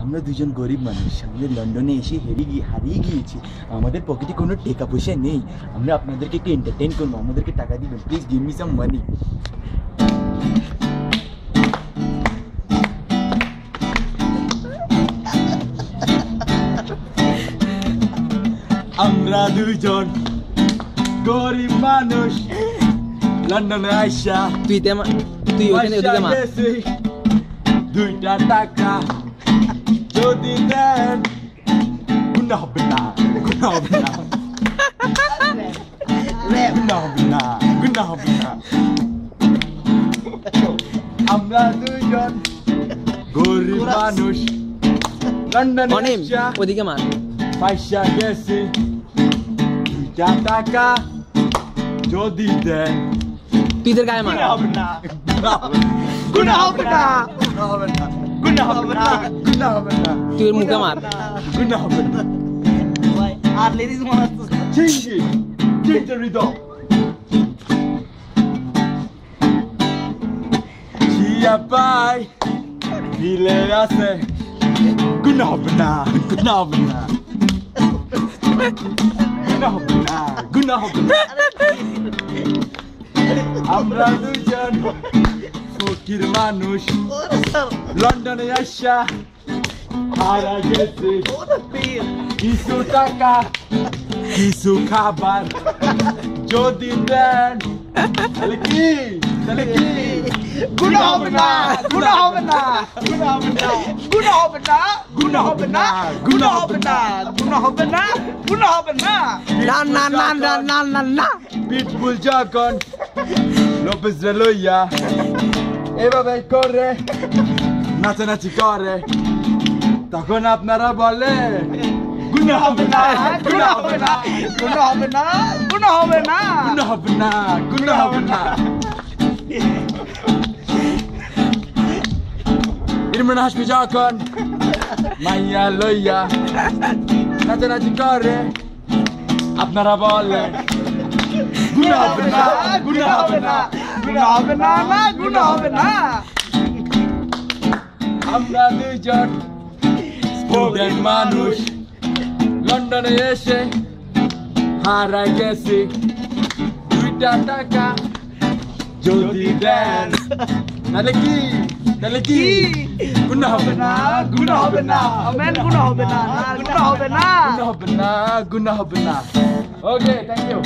আমরা দুজন গরিব মানুষ, আমরা লন্ডনে এসে হারিয়ে গিয়েছি, আমাদের পকেটে কোনো টাকা পয়সা নেই। আমরা আপনাদেরকে একটু এন্টারটেইন করবো, আমাদেরকে টাকা দিবেন, প্লিজ গিভ মি সাম মানি। আমরা দুজন গরিব মানুষ লন্ডনে আইসা তুই ওখানে ওদিকে মা 2টা টাকা যদি দেন গুনাহ হবে না, গুনাহ হবে না, গুনাহ হবে না, গুনাহ হবে না। আমরা দুজন গরিব মানুষ লন্ডনে আইসা ওদিকে মা পয়সা গেছে 2টা টাকা যদি দেন তুই তোর গায়ে মার। হবে না, গুনাহ হবে না, গুনাহ হবে না, গুনাহ হবে না, গুনাহ হবে না, তুই ওর মুখে মার। গুনাহ হবে না। ভাই আর লেডিস মনে হচ্ছে চিংড়ি চিংড়ি দাও চিয়া পাই দিলে আছে গুনাহ হবে না, গুনাহ হবে না, গুনাহ হবে না, গুনাহ হবে না। আমরা দুজন ফকির মানুষ লন্ডনে আসা হারা গেছে কিছু টাকা কিছু খাবার যদি দেন তাহলে কি গুনাহ হবে না, গুনাহ হবে না, গুনাহ হবে না, গুনাহ হবে না, গুনাহ হবে না, গুনাহ হবে না, গুনাহ হবে না, গুনাহ হবে না। না না না না না না না পিটবুল যখন লোপেস রে লইয়া এভাবে করে নাচানাচি করে তখন আপনারা বলে গুনাহ হবে না, গুনাহ হবে না, গুনাহ হবে না, গুনাহ হবে না, গুনাহ হবে না, গুনাহ হবে না। ইমরান হাসমি যখন মাইয়া লইয়া নাচানাচি করে আপনারা বলে গুনাহ হবে না, গুনাহ হবে না, গুনাহ হবে না, না গুনাহ হবে না। আমরা দুজন স্টুডেন্ট মানুষ লন্ডনে এসে হারা গেছি 2টা টাকা যদি দেন তাহলে কি গুনাহ হবে না, গুনাহ হবে না, আমেন গুনাহ হবে না, না গুনাহ হবে না, গুনাহ হবে না, গুনাহ হবে না। ওকে, থ্যাংক ইউ।